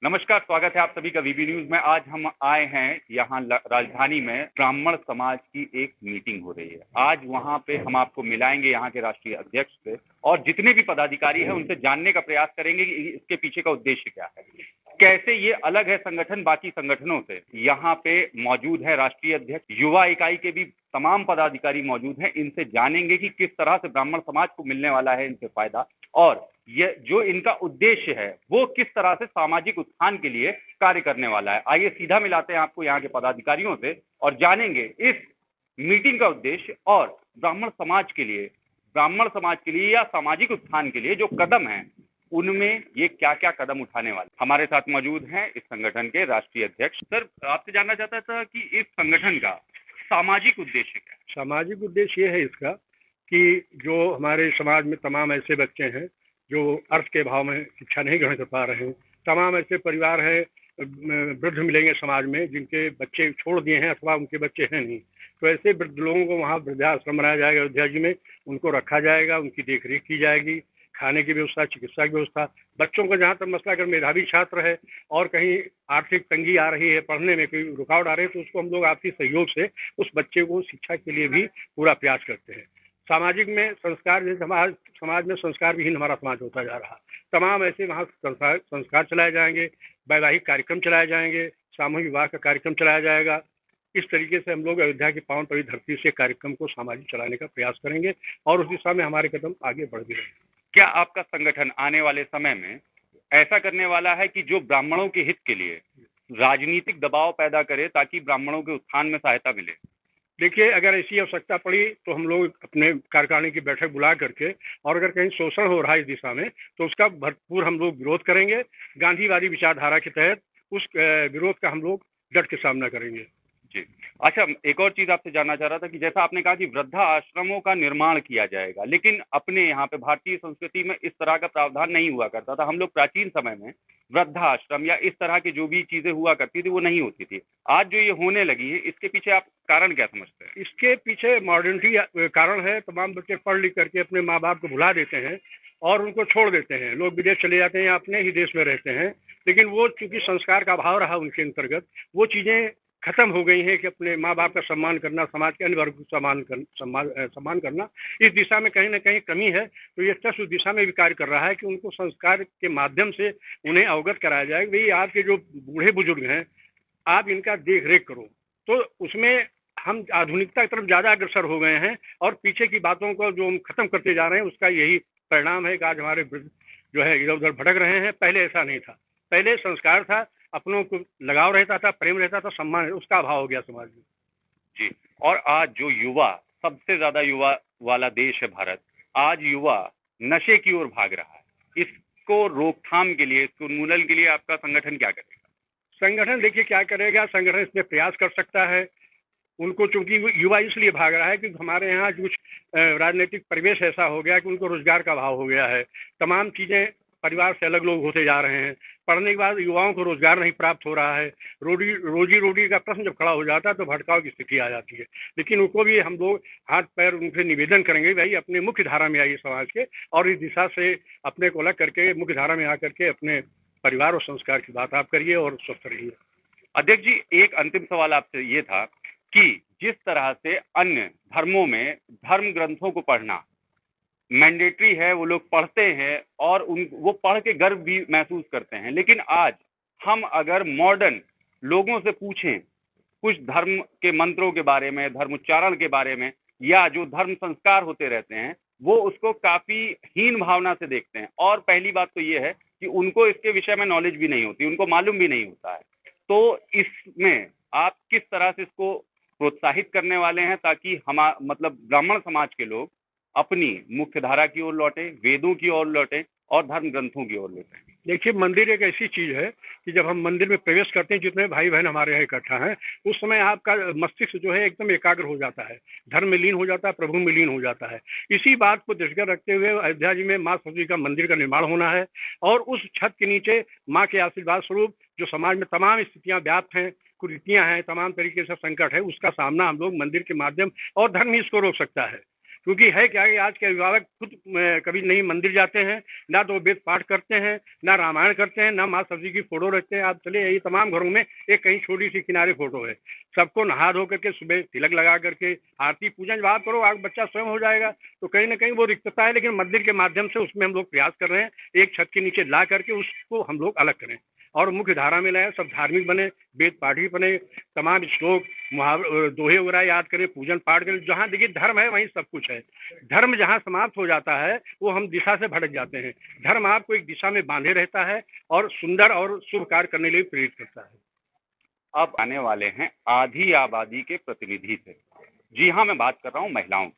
नमस्कार, स्वागत है आप सभी का वीबी न्यूज में। आज हम आए हैं यहाँ राजधानी में ब्राह्मण समाज की एक मीटिंग हो रही है। आज वहाँ पे हम आपको मिलाएंगे यहाँ के राष्ट्रीय अध्यक्ष से और जितने भी पदाधिकारी हैं उनसे जानने का प्रयास करेंगे कि इसके पीछे का उद्देश्य क्या है, कैसे ये अलग है संगठन बाकी संगठनों से। यहाँ पे मौजूद है राष्ट्रीय अध्यक्ष, युवा इकाई के भी तमाम पदाधिकारी मौजूद हैं। इनसे जानेंगे कि किस तरह से ब्राह्मण समाज को मिलने वाला है इनसे फायदा और ये जो इनका उद्देश्य है वो किस तरह से सामाजिक उत्थान के लिए कार्य करने वाला है। आइए सीधा मिलाते हैं आपको यहाँ के पदाधिकारियों से और जानेंगे इस मीटिंग का उद्देश्य और ब्राह्मण समाज के लिए या सामाजिक उत्थान के लिए जो कदम हैं उनमें ये क्या क्या कदम उठाने वाले। हमारे साथ मौजूद हैं इस संगठन के राष्ट्रीय अध्यक्ष। सर, आपसे जानना चाहता था कि इस संगठन का सामाजिक उद्देश्य क्या है? सामाजिक उद्देश्य ये है इसका कि जो हमारे समाज में तमाम ऐसे बच्चे हैं जो अर्थ के भाव में शिक्षा नहीं ग्रहण कर पा रहे हैं, तमाम ऐसे परिवार हैं, वृद्ध मिलेंगे समाज में जिनके बच्चे छोड़ दिए हैं अथवा उनके बच्चे हैं नहीं, तो ऐसे वृद्ध लोगों को वहाँ वृद्धाश्रम बनाया जाएगा अयोध्या जी में, उनको रखा जाएगा, उनकी देखरेख की जाएगी, खाने की व्यवस्था, चिकित्सा की व्यवस्था। बच्चों का जहाँ तक मसला, अगर मेधावी छात्र है और कहीं आर्थिक तंगी आ रही है, पढ़ने में कोई रुकावट आ रही है, तो उसको हम लोग आपसी सहयोग से उस बच्चे को शिक्षा के लिए भी पूरा प्रयास करते हैं। सामाजिक में संस्कार, जैसे समाज में संस्कार विहीन हमारा समाज होता जा रहा, तमाम ऐसे वहाँ संस्कार चलाए जाएंगे, वैवाहिक कार्यक्रम चलाए जाएंगे, सामूहिक विवाह का कार्यक्रम चलाया जाएगा। इस तरीके से हम लोग अयोध्या की पावन पवित्र धरती से कार्यक्रम को सामाजिक चलाने का प्रयास करेंगे और उस दिशा में हमारे कदम आगे बढ़ भी रहेंगे। क्या आपका संगठन आने वाले समय में ऐसा करने वाला है कि जो ब्राह्मणों के हित के लिए राजनीतिक दबाव पैदा करे ताकि ब्राह्मणों के उत्थान में सहायता मिले? देखिए, अगर ऐसी आवश्यकता पड़ी तो हम लोग अपने कार्यकारिणी की बैठक बुला करके, और अगर कहीं शोषण हो रहा है इस दिशा में तो उसका भरपूर हम लोग विरोध करेंगे। गांधीवादी विचारधारा के तहत उस विरोध का हम लोग डट के सामना करेंगे। जी, अच्छा, एक और चीज आपसे जानना चाह रहा था कि जैसा आपने कहा कि वृद्धा आश्रमों का निर्माण किया जाएगा, लेकिन अपने यहाँ पे भारतीय संस्कृति में इस तरह का प्रावधान नहीं हुआ करता था। हम लोग प्राचीन समय में वृद्धा आश्रम या इस तरह की जो भी चीजें हुआ करती थी वो नहीं होती थी। आज जो ये होने लगी है इसके पीछे आप कारण क्या समझते हैं? इसके पीछे मॉडर्निटी कारण है। तमाम बच्चे पढ़ लिख करके अपने माँ बाप को भुला देते हैं और उनको छोड़ देते हैं, लोग विदेश चले जाते हैं या अपने ही देश में रहते हैं, लेकिन वो चूंकि संस्कार का अभाव रहा उनके अंतर्गत, वो चीजें खत्म हो गई हैं कि अपने माँ बाप का सम्मान करना, समाज के अन्य वर्ग को सम्मान करना, इस दिशा में कहीं ना कहीं कमी है। तो ये ट्रस्ट उस दिशा में भी कार्य कर रहा है कि उनको संस्कार के माध्यम से उन्हें अवगत कराया जाए। भाई, आपके जो बूढ़े बुजुर्ग हैं, आप इनका देख रेख करो। तो उसमें हम आधुनिकता की तरफ ज्यादा अग्रसर हो गए हैं और पीछे की बातों को जो हम खत्म करते जा रहे हैं उसका यही परिणाम है कि आज हमारे जो है इधर उधर भटक रहे हैं। पहले ऐसा नहीं था, पहले संस्कार था, अपनों को लगाव रहता था, प्रेम रहता था, सम्मान, उसका अभाव हो गया समाज में। जी, और आज जो युवा, सबसे ज्यादा युवा वाला देश है भारत, आज युवा नशे की ओर भाग रहा है। इसको रोकथाम के लिए, इसको उन्मूलन के लिए आपका संगठन क्या करेगा? संगठन देखिए क्या करेगा, संगठन इसमें प्रयास कर सकता है। उनको चूंकि युवा इसलिए भाग रहा है कि हमारे यहाँ कुछ राजनीतिक परिवेश ऐसा हो गया कि उनको रोजगार का अभाव हो गया है, तमाम चीजें, परिवार से अलग लोग होते जा रहे हैं, पढ़ने के बाद युवाओं को रोजगार नहीं प्राप्त हो रहा है, रोजी रोटी का प्रश्न जब खड़ा हो जाता है तो भटकाव की स्थिति आ जाती है। लेकिन उनको भी हम लोग हाथ पैर उनसे निवेदन करेंगे, भाई अपने मुख्य धारा में आइए समाज के, और इस दिशा से अपने को अलग करके मुख्य धारा में आकर के अपने परिवार और संस्कार की बात आप करिए और स्वस्थ रहिए। अध्यक्ष जी, एक अंतिम सवाल आपसे ये था कि जिस तरह से अन्य धर्मों में धर्म ग्रंथों को पढ़ना मैंडेटरी है, वो लोग पढ़ते हैं और वो पढ़ के गर्व भी महसूस करते हैं, लेकिन आज हम अगर मॉडर्न लोगों से पूछें कुछ धर्म के मंत्रों के बारे में, धर्म उच्चारण के बारे में, या जो धर्म संस्कार होते रहते हैं, वो उसको काफी हीन भावना से देखते हैं। और पहली बात तो ये है कि उनको इसके विषय में नॉलेज भी नहीं होती, उनको मालूम भी नहीं होता है। तो इसमें आप किस तरह से इसको प्रोत्साहित करने वाले हैं ताकि मतलब ब्राह्मण समाज के लोग अपनी मुख्य धारा की ओर लौटें, वेदों की ओर लौटें और धर्म ग्रंथों की ओर लौटें? देखिए, मंदिर एक ऐसी चीज है कि जब हम मंदिर में प्रवेश करते हैं, जितने भाई बहन हमारे यहाँ इकट्ठा हैं, उस समय आपका मस्तिष्क जो है एकदम एकाग्र हो जाता है, धर्म में लीन हो जाता है, प्रभु में लीन हो जाता है। इसी बात को दृष्टिगत रखते हुए अयोध्या जी में माँ सरस्वती का मंदिर का निर्माण होना है और उस छत के नीचे माँ के आशीर्वाद स्वरूप जो समाज में तमाम स्थितियां व्याप्त हैं, कुरीतियां हैं, तमाम तरीके से संकट है, उसका सामना हम लोग मंदिर के माध्यम, और धर्म ही इसको रोक सकता है। क्योंकि है क्या कि आज के अभिभावक खुद कभी नहीं मंदिर जाते हैं, ना तो वेद पाठ करते हैं, ना रामायण करते हैं, ना माँ सब्जी की फोटो रखते हैं। आप चले ये तमाम घरों में एक कहीं छोटी सी किनारे फोटो है। सबको नहा धो करके सुबह तिलक लगा करके आरती पूजन जब आप करो, आप बच्चा स्वयं हो जाएगा। तो कहीं ना कहीं वो रिक्तता है, लेकिन मंदिर के माध्यम से उसमें हम लोग प्रयास कर रहे हैं, एक छत के नीचे ला करके उसको हम लोग अलग करें और मुख्य धारा में लाए, सब धार्मिक बने, वेद पाठी बने, तमाम श्लोक दोहे वगैरह याद करें, पूजन पाठ करें। जहाँ देखिए धर्म है वहीं सब कुछ है। धर्म जहाँ समाप्त हो जाता है वो हम दिशा से भटक जाते हैं। धर्म आपको एक दिशा में बांधे रहता है और सुंदर और शुभ कार्य करने के लिए प्रेरित करता है। अब आने वाले हैं आधी आबादी के प्रतिनिधि से। जी हाँ, मैं बात कर रहा हूँ महिलाओं की,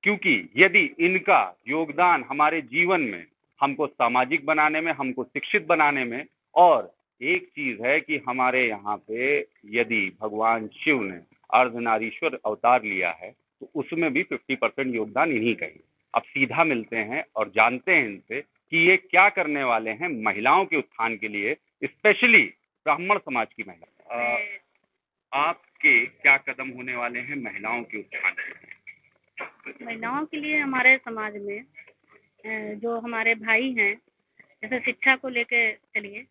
क्योंकि यदि इनका योगदान हमारे जीवन में, हमको सामाजिक बनाने में, हमको शिक्षित बनाने में, और एक चीज है कि हमारे यहाँ पे यदि भगवान शिव ने अर्धनारीश्वर अवतार लिया है तो उसमें भी 50% योगदान इन्हीं का ही। अब सीधा मिलते हैं और जानते हैं इनसे कि ये क्या करने वाले हैं महिलाओं के उत्थान के लिए, स्पेशली ब्राह्मण समाज की महिला। आपके क्या कदम होने वाले हैं महिलाओं के उत्थान के लिए? महिलाओं के लिए हमारे समाज में जो हमारे भाई हैं, जैसे शिक्षा को लेके चलिए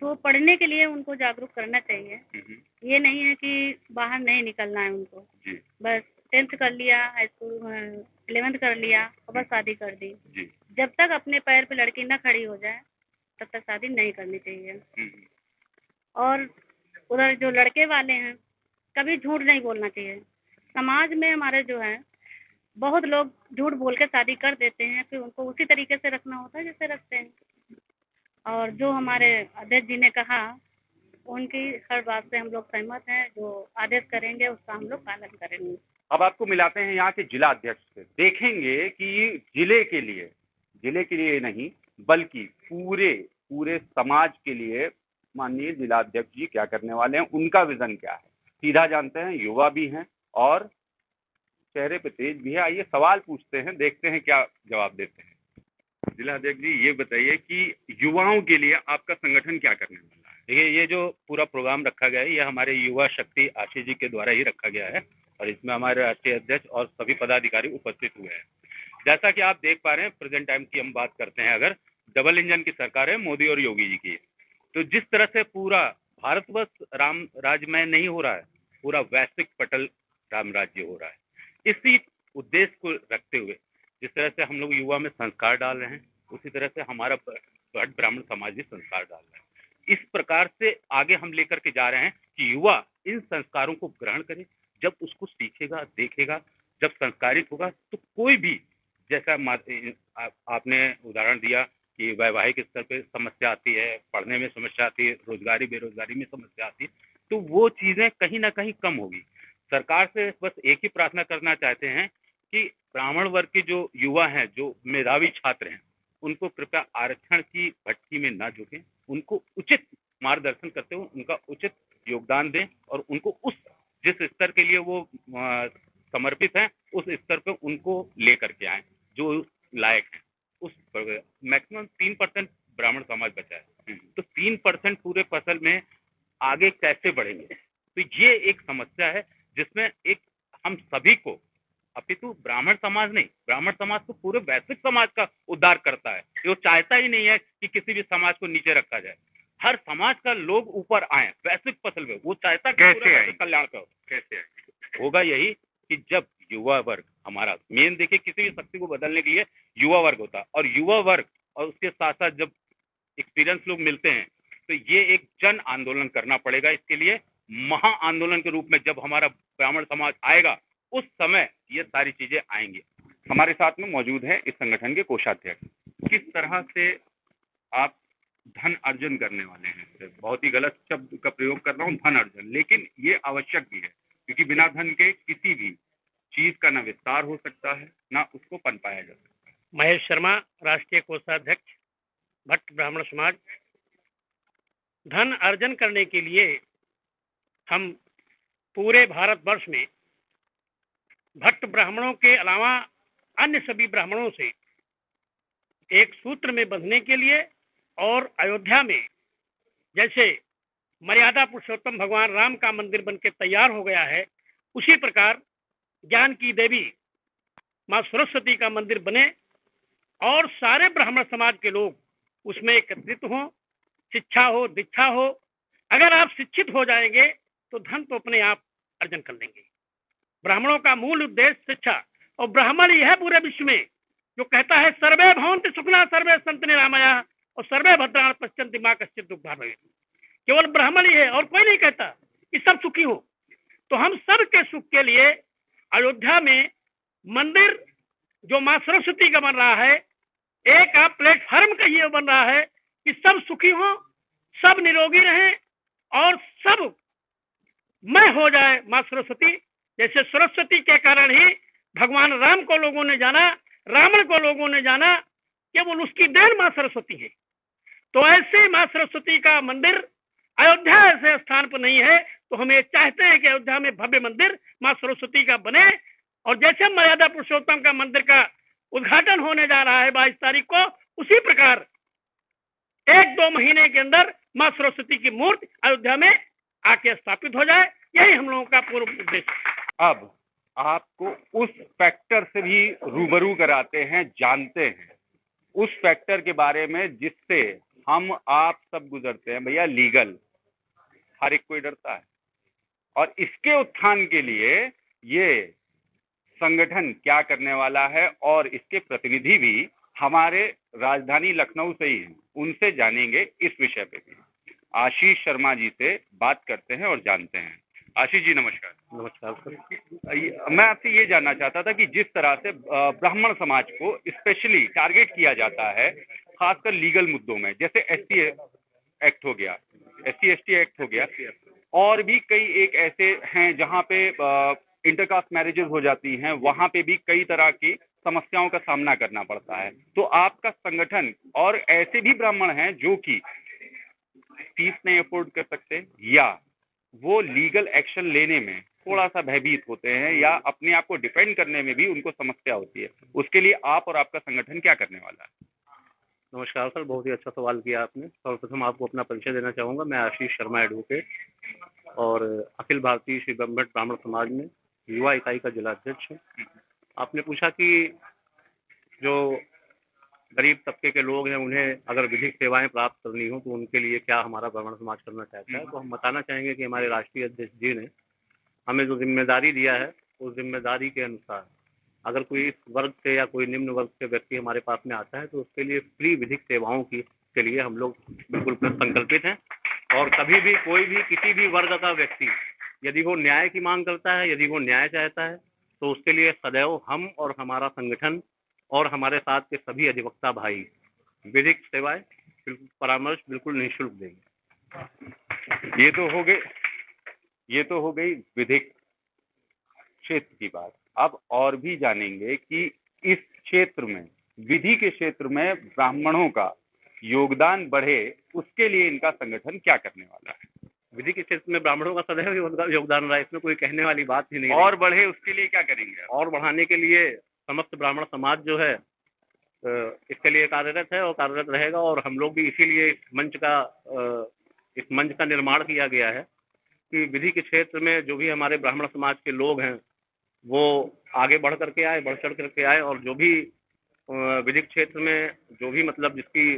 तो पढ़ने के लिए उनको जागरूक करना चाहिए। ये नहीं है कि बाहर नहीं निकलना है उनको, बस 10th कर लिया, हाई स्कूल 11th कर लिया और बस शादी कर दी। जब तक अपने पैर पे लड़की ना खड़ी हो जाए तब तक शादी नहीं करनी चाहिए। और उधर जो लड़के वाले हैं, कभी झूठ नहीं बोलना चाहिए। समाज में हमारे जो है बहुत लोग झूठ बोल के शादी कर देते हैं, फिर उनको उसी तरीके से रखना होता है जैसे रखते हैं। और जो हमारे अध्यक्ष जी ने कहा उनकी हर बात से हम लोग सहमत हैं। जो आदेश करेंगे उसका हम लोग पालन करेंगे। अब आपको मिलाते हैं यहाँ के जिला अध्यक्ष से, देखेंगे कि जिले के लिए नहीं बल्कि पूरे पूरे समाज के लिए माननीय जिला अध्यक्ष जी क्या करने वाले हैं, उनका विजन क्या है। सीधा जानते हैं, युवा भी हैं और चेहरे पे तेज भी है। आइए सवाल पूछते हैं, देखते हैं क्या जवाब देते हैं। जिला अध्यक्ष जी, ये बताइए कि युवाओं के लिए आपका संगठन क्या करने वाला है? देखिए, ये जो पूरा प्रोग्राम रखा गया है ये हमारे युवा शक्ति आशीष जी के द्वारा ही रखा गया है और इसमें हमारे राष्ट्रीय अध्यक्ष और सभी पदाधिकारी उपस्थित हुए हैं। जैसा कि आप देख पा रहे हैं, प्रेजेंट टाइम की हम बात करते हैं, अगर डबल इंजन की सरकार है मोदी और योगी जी की, तो जिस तरह से पूरा भारतवर्ष राम राज्यमय नहीं हो रहा है, पूरा वैश्विक पटल राम राज्य हो रहा है। इसी उद्देश्य को रखते हुए जिस तरह से हम लोग युवा में संस्कार डाल रहे हैं, उसी तरह से हमारा भट्ट ब्राह्मण समाज भी संस्कार डाल रहा है। इस प्रकार से आगे हम लेकर के जा रहे हैं कि युवा इन संस्कारों को ग्रहण करे। जब उसको सीखेगा, देखेगा, जब संस्कारित होगा तो कोई भी, जैसा आपने उदाहरण दिया कि वैवाहिक स्तर पे समस्या आती है, पढ़ने में समस्या आती है, रोजगारी बेरोजगारी में समस्या आती है, तो वो चीजें कहीं ना कहीं कम होगी। सरकार से बस एक ही प्रार्थना करना चाहते हैं कि ब्राह्मण वर्ग के जो युवा हैं, जो मेधावी छात्र हैं, उनको कृपया आरक्षण की भट्टी में ना झुकें, उनको उचित मार्गदर्शन करते हुए उनका उचित योगदान दें और उनको उस जिस स्तर के लिए वो समर्पित हैं उस स्तर पर उनको लेकर के आए जो लायक हैं। उस मैक्सिमम 3% ब्राह्मण समाज बचा है, तो 3% पूरे फसल में आगे कैसे बढ़ेंगे? तो ये एक समस्या है जिसमें एक हम सभी को, अपितु ब्राह्मण समाज नहीं, ब्राह्मण समाज तो पूरे वैश्विक समाज का उद्धार करता है। वो चाहता ही नहीं है कि किसी भी समाज को नीचे रखा जाए, हर समाज का लोग ऊपर आए वैश्विक फसल में। वो चाहता कि पूरा कल्याण का कैसे होगा। यही कि जब युवा वर्ग हमारा मेन, देखिए किसी भी शक्ति को बदलने के लिए युवा वर्ग होता है, और युवा वर्ग और उसके साथ साथ जब एक्सपीरियंस लोग मिलते हैं तो ये एक जन आंदोलन करना पड़ेगा। इसके लिए महा आंदोलन के रूप में जब हमारा ब्राह्मण समाज आएगा उस समय ये सारी चीजें आएंगी। हमारे साथ में मौजूद है इस संगठन के कोषाध्यक्ष। किस तरह से आप धन अर्जन करने वाले हैं? बहुत ही गलत शब्द का प्रयोग कर रहा हूँ, धन अर्जन, लेकिन ये आवश्यक भी है क्योंकि बिना धन के किसी भी चीज का ना विस्तार हो सकता है ना उसको पनपाया जा सकता है। महेश शर्मा, राष्ट्रीय कोषाध्यक्ष, भट्ट ब्राह्मण समाज। धन अर्जन करने के लिए हम पूरे भारतवर्ष में भट्ट ब्राह्मणों के अलावा अन्य सभी ब्राह्मणों से एक सूत्र में बंधने के लिए, और अयोध्या में जैसे मर्यादा पुरुषोत्तम भगवान राम का मंदिर बनके तैयार हो गया है, उसी प्रकार ज्ञान की देवी माँ सरस्वती का मंदिर बने और सारे ब्राह्मण समाज के लोग उसमें एकत्रित हों, शिक्षा हो, दीक्षा हो। अगर आप शिक्षित हो जाएंगे तो धन तो अपने आप अर्जन कर लेंगे। ब्राह्मणों का मूल उद्देश्य शिक्षा, और ब्राह्मण ही है पूरे विश्व में जो कहता है सर्वे भवन्ति सुखिनः सर्वे सन्तु निरामयाः और सर्वे भद्राणि पश्यन्ति मा कश्चित् दुःखभाग् भवेत्। केवल ब्राह्मण ही है और कोई नहीं कहता कि सब सुखी हो। तो हम सब के सुख के लिए अयोध्या में मंदिर जो माँ सरस्वती का बन रहा है, एक प्लेटफार्म का ये बन रहा है कि सब सुखी हो, सब निरोगी रहें और सब मय हो जाए माँ सरस्वती। जैसे सरस्वती के कारण ही भगवान राम को लोगों ने जाना, रावण को लोगों ने जाना, केवल उसकी देन माँ सरस्वती है। तो ऐसे माँ सरस्वती का मंदिर अयोध्या ऐसे स्थान पर नहीं है, तो हम ये चाहते हैं कि अयोध्या में भव्य मंदिर माँ सरस्वती का बने। और जैसे मर्यादा पुरुषोत्तम का मंदिर का उद्घाटन होने जा रहा है 22 तारीख को, उसी प्रकार 1-2 महीने के अंदर माँ सरस्वती की मूर्ति अयोध्या में आके स्थापित हो जाए। यही हम लोगों का पूर्व उद्देश्य है। अब आपको उस फैक्टर से भी रूबरू कराते हैं, जानते हैं उस फैक्टर के बारे में जिससे हम आप सब गुजरते हैं। भैया लीगल हर एक कोई डरता है, और इसके उत्थान के लिए ये संगठन क्या करने वाला है, और इसके प्रतिनिधि भी हमारे राजधानी लखनऊ से ही हैं, उनसे जानेंगे इस विषय पे भी। आशीष शर्मा जी से बात करते हैं और जानते हैं। आशीष जी नमस्कार। नमस्कार सर। मैं आपसे ये जानना चाहता था कि जिस तरह से ब्राह्मण समाज को स्पेशली टारगेट किया जाता है, खासकर लीगल मुद्दों में, जैसे एसटी एक्ट हो गया, SC/ST एक्ट हो गया, और भी कई एक ऐसे हैं जहां पे इंटरकास्ट मैरिजेस हो जाती हैं, वहां पे भी कई तरह की समस्याओं का सामना करना पड़ता है। तो आपका संगठन, और ऐसे भी ब्राह्मण हैं जो कि फीस नहीं अफोर्ड कर सकते या वो लीगल एक्शन लेने में थोड़ा सा भयभीत होते हैं या अपने आप को डिफेंड करने में भी उनको समस्या होती है, उसके लिए आप और आपका संगठन क्या करने वाला है? नमस्कार सर, बहुत ही अच्छा सवाल किया आपने। सर्वप्रथम आपको अपना परिचय देना चाहूँगा। मैं आशीष शर्मा एडवोकेट और अखिल भारतीय श्री ब्राह्मण समाज में युवा इकाई का जिला अध्यक्ष हूँ। आपने पूछा कि जो गरीब तबके के लोग हैं उन्हें अगर विधिक सेवाएं प्राप्त करनी हो तो उनके लिए क्या हमारा ब्राह्मण समाज करना चाहता है। तो हम बताना चाहेंगे कि हमारे राष्ट्रीय अध्यक्ष जी ने हमें जो जिम्मेदारी दिया है उस जिम्मेदारी के अनुसार अगर कोई इस वर्ग से या कोई निम्न वर्ग से व्यक्ति हमारे पास में आता है तो उसके लिए फ्री विधिक सेवाओं के लिए हम लोग बिल्कुल संकल्पित हैं। और कभी भी कोई भी किसी भी वर्ग का व्यक्ति यदि वो न्याय की मांग करता है, यदि वो न्याय चाहता है, तो उसके लिए सदैव हम और हमारा संगठन और हमारे साथ के सभी अधिवक्ता भाई विधिक सेवाएं बिल्कुल परामर्श बिल्कुल निःशुल्क देंगे। ये तो हो गई विधिक क्षेत्र की बात। अब और भी जानेंगे कि इस क्षेत्र में, विधि के क्षेत्र में ब्राह्मणों का योगदान बढ़े, उसके लिए इनका संगठन क्या करने वाला है? विधि के क्षेत्र में ब्राह्मणों का सदैव योगदान रहा है, इसमें कोई कहने वाली बात ही नहीं। और बढ़े उसके लिए क्या करेंगे? और बढ़ाने के लिए समस्त ब्राह्मण समाज जो है इसके लिए कार्यरत है और कार्यरत रहेगा। और हम लोग भी इसीलिए इस मंच का निर्माण किया गया है कि विधि के क्षेत्र में जो भी हमारे ब्राह्मण समाज के लोग हैं वो आगे बढ़ करके आए, बढ़ चढ़ करके आए, और जो भी विधिक क्षेत्र में जो भी मतलब जिसकी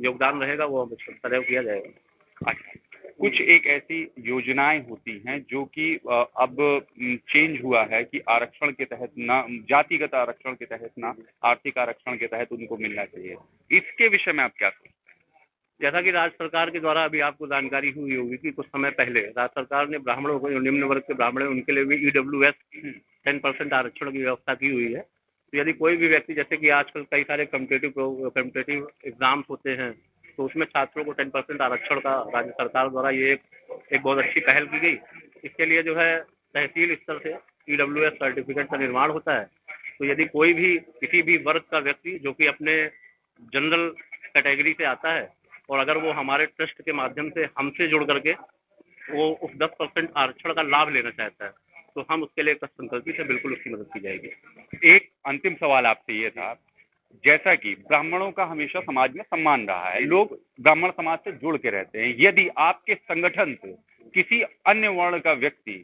योगदान रहेगा वो सदैव किया जाएगा। अच्छा, कुछ एक ऐसी योजनाएं होती हैं जो कि अब चेंज हुआ है कि आरक्षण के तहत ना, जातिगत आरक्षण के तहत ना, आर्थिक आरक्षण के तहत उनको मिलना चाहिए। इसके विषय में आप क्या सोचते हैं? जैसा कि राज्य सरकार के द्वारा अभी आपको जानकारी हुई होगी कि कुछ समय पहले राज्य सरकार ने ब्राह्मणों को, जो निम्न वर्ग के ब्राह्मण हैं, उनके लिए भी EWS 10% आरक्षण की व्यवस्था की हुई है। तो यदि कोई भी व्यक्ति, जैसे कि आजकल कई सारे कॉम्पिटेटिव एग्जाम्स होते हैं, तो उसमें छात्रों को 10% आरक्षण का राज्य सरकार द्वारा ये एक बहुत अच्छी पहल की गई। इसके लिए जो है तहसील स्तर से EWS सर्टिफिकेट का निर्माण होता है। तो यदि कोई भी किसी भी वर्ग का व्यक्ति जो कि अपने जनरल कैटेगरी से आता है और अगर वो हमारे ट्रस्ट के माध्यम से हमसे जुड़ करके वो उस 10% आरक्षण का लाभ लेना चाहता है तो हम उसके लिए संकल्पित है, बिल्कुल उसकी मदद की जाएगी। एक अंतिम सवाल आपसे ये था, जैसा कि ब्राह्मणों का हमेशा समाज में सम्मान रहा है, लोग ब्राह्मण समाज से जुड़ के रहते हैं, यदि आपके संगठन से किसी अन्य वर्ण का व्यक्ति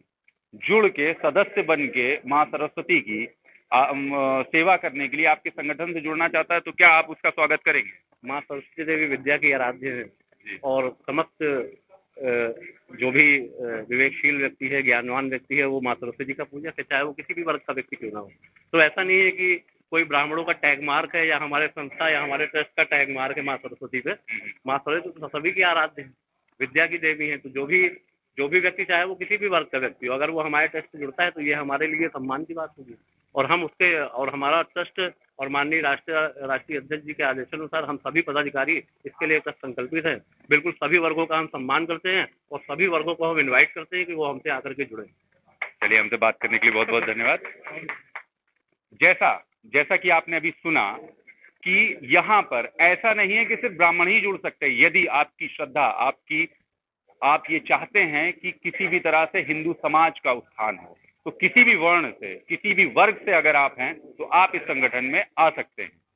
जुड़ के सदस्य बन के माँ सरस्वती की सेवा करने के लिए आपके संगठन से जुड़ना चाहता है तो क्या आप उसका स्वागत करेंगे? माँ सरस्वती देवी विद्या की आराध्य है और समस्त जो भी विवेकशील व्यक्ति है, ज्ञानवान व्यक्ति है, वो माँ सरस्वती जी का पूजक है, चाहे वो किसी भी वर्ग का व्यक्ति क्यों ना हो। तो ऐसा नहीं है कि कोई ब्राह्मणों का टैग मार्क है या हमारे संस्था या हमारे ट्रस्ट का टैग मार्क है माँ सरस्वती पे। माँ सरस्वती तो सभी की आराध्य है, विद्या की देवी है। तो जो भी व्यक्ति, चाहे वो किसी भी वर्ग का व्यक्ति हो, अगर वो हमारे ट्रस्ट से जुड़ता है तो ये हमारे लिए सम्मान की बात होगी। और हम उसके और हमारा ट्रस्ट और माननीय राष्ट्रीय अध्यक्ष जी के आदेशानुसार हम सभी पदाधिकारी इसके लिए संकल्पित हैं। बिल्कुल सभी वर्गों का हम सम्मान करते हैं और सभी वर्गों को हम इनवाइट करते हैं कि वो हमसे आकर के जुड़े। चलिए, हमसे बात करने के लिए बहुत बहुत धन्यवाद। जैसा कि आपने अभी सुना कि यहाँ पर ऐसा नहीं है कि सिर्फ ब्राह्मण ही जुड़ सकते हैं। यदि आपकी श्रद्धा, आप ये चाहते हैं कि किसी भी तरह से हिंदू समाज का उत्थान हो, तो किसी भी वर्ण से, किसी भी वर्ग से अगर आप हैं तो आप इस संगठन में आ सकते हैं।